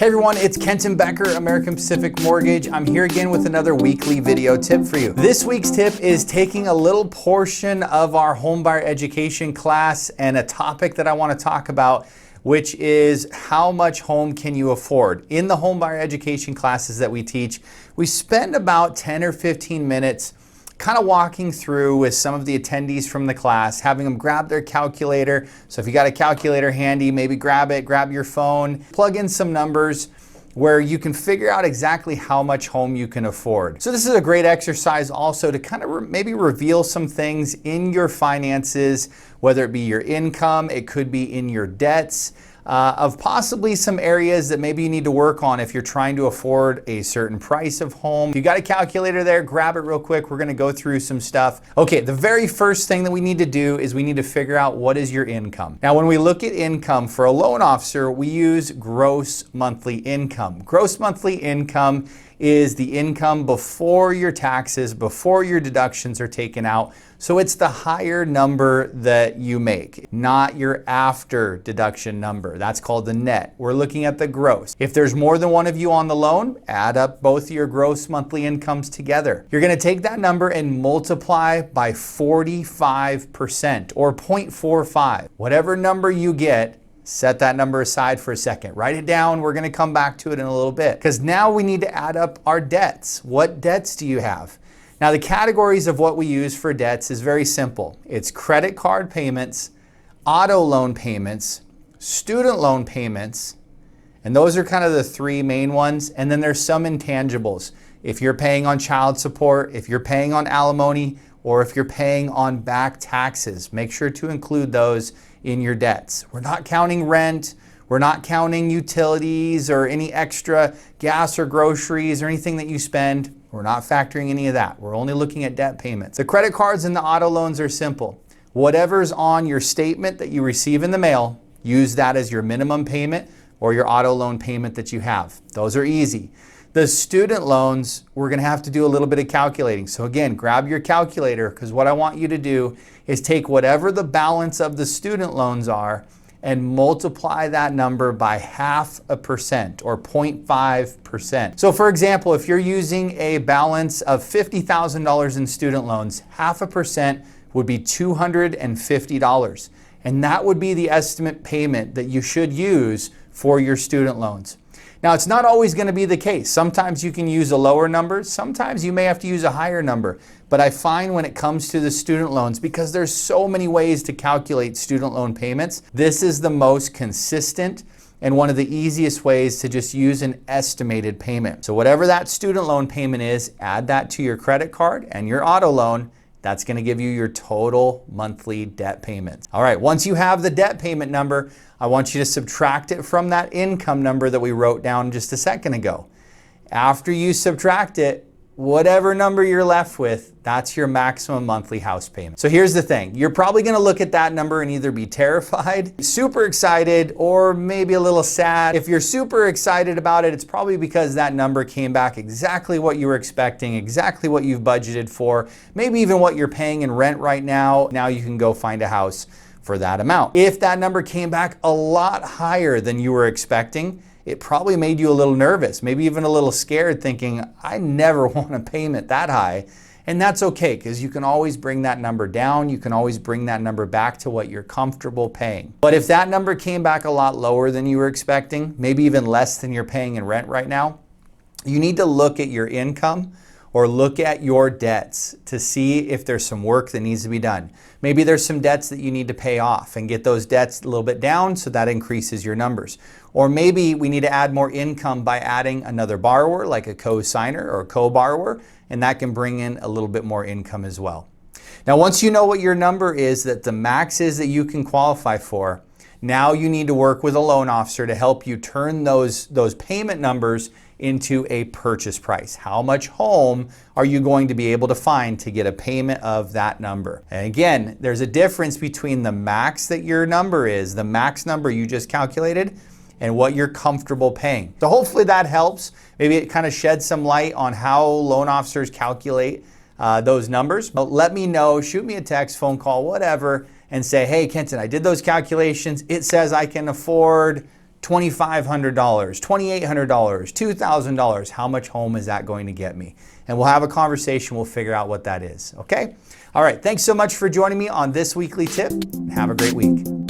Hey everyone, it's Kenton Becker, American Pacific Mortgage. I'm here again with another weekly video tip for you. This week's tip is taking a little portion of our homebuyer education class and a topic that I want to talk about, which is how much home can you afford? In the homebuyer education classes that we teach, we spend about 10 or 15 minutes kind of walking through with some of the attendees from the class, having them grab their calculator. So if you got a calculator handy, maybe grab it, grab your phone, plug in some numbers where you can figure out exactly how much home you can afford. So this is a great exercise also to kind of maybe reveal some things in your finances, whether it be your income, it could be in your debts, of possibly some areas that maybe you need to work on if you're trying to afford a certain price of home. If you got a calculator there, grab it real quick. We're gonna go through some stuff. Okay, the very first thing that we need to do is we need to figure out what is your income. Now, when we look at income for a loan officer, we use gross monthly income. Gross monthly income is the income before your taxes, before your deductions are taken out. So it's the higher number that you make, not your after deduction number. That's called the net. We're looking at the gross. If there's more than one of you on the loan, add up both your gross monthly incomes together. You're gonna take that number and multiply by 45% or 0.45. Whatever number you get, set that number aside for a second. Write it down. We're going to come back to it in a little bit because now we need to add up our debts. What debts do you have? Now, the categories of what we use for debts is very simple. It's credit card payments, auto loan payments, student loan payments, and those are kind of the three main ones. And then there's some intangibles. If you're paying on child support, if you're paying on alimony, or if you're paying on back taxes, make sure to include those in your debts. We're not counting rent, we're not counting utilities or any extra gas or groceries or anything that you spend. We're not factoring any of that. We're only looking at debt payments. The credit cards and the auto loans are simple. Whatever's on your statement that you receive in the mail, use that as your minimum payment or your auto loan payment that you have. Those are easy. The student loans, we're gonna have to do a little bit of calculating. So again, grab your calculator because what I want you to do is take whatever the balance of the student loans are and multiply that number by 0.5% or 0.5%. So for example, if you're using a balance of $50,000 in student loans, 0.5% would be $250. And that would be the estimate payment that you should use for your student loans. Now, it's not always going to be the case. Sometimes you can use a lower number. Sometimes you may have to use a higher number. But I find when it comes to the student loans, because there's so many ways to calculate student loan payments, this is the most consistent and one of the easiest ways to just use an estimated payment. So whatever that student loan payment is, add that to your credit card and your auto loan. That's going to give you your total monthly debt payments. All right, once you have the debt payment number, I want you to subtract it from that income number that we wrote down just a second ago. After you subtract it, whatever number you're left with, that's your maximum monthly house payment. So here's the thing. You're probably going to look at that number and either be terrified, super excited, or maybe a little sad. If you're super excited about it, it's probably because that number came back exactly what you were expecting, exactly what you've budgeted for, maybe even what you're paying in rent right now. Now you can go find a house for that amount. If that number came back a lot higher than you were expecting, it probably made you a little nervous, maybe even a little scared, thinking, I never want a payment that high. And that's okay, because you can always bring that number down. You can always bring that number back to what you're comfortable paying. But if that number came back a lot lower than you were expecting, maybe even less than you're paying in rent right now, you need to look at your income or look at your debts to see if there's some work that needs to be done. Maybe there's some debts that you need to pay off and get those debts a little bit down so that increases your numbers. Or maybe we need to add more income by adding another borrower like a co-signer or a co-borrower, and that can bring in a little bit more income as well. Now, once you know what your number is, that the max is that you can qualify for, now you need to work with a loan officer to help you turn those payment numbers into a purchase price. How much home are you going to be able to find to get a payment of that number? And again, there's a difference between the max that your number is, the max number you just calculated, and what you're comfortable paying. So hopefully that helps. Maybe it kind of sheds some light on how loan officers calculate those numbers. But let me know, shoot me a text, phone call, whatever, and say, hey, Kenton, I did those calculations. It says I can afford $2,500, $2,800, $2,000. How much home is that going to get me? And we'll have a conversation. We'll figure out what that is. Okay? All right. Thanks so much for joining me on this weekly tip. Have a great week.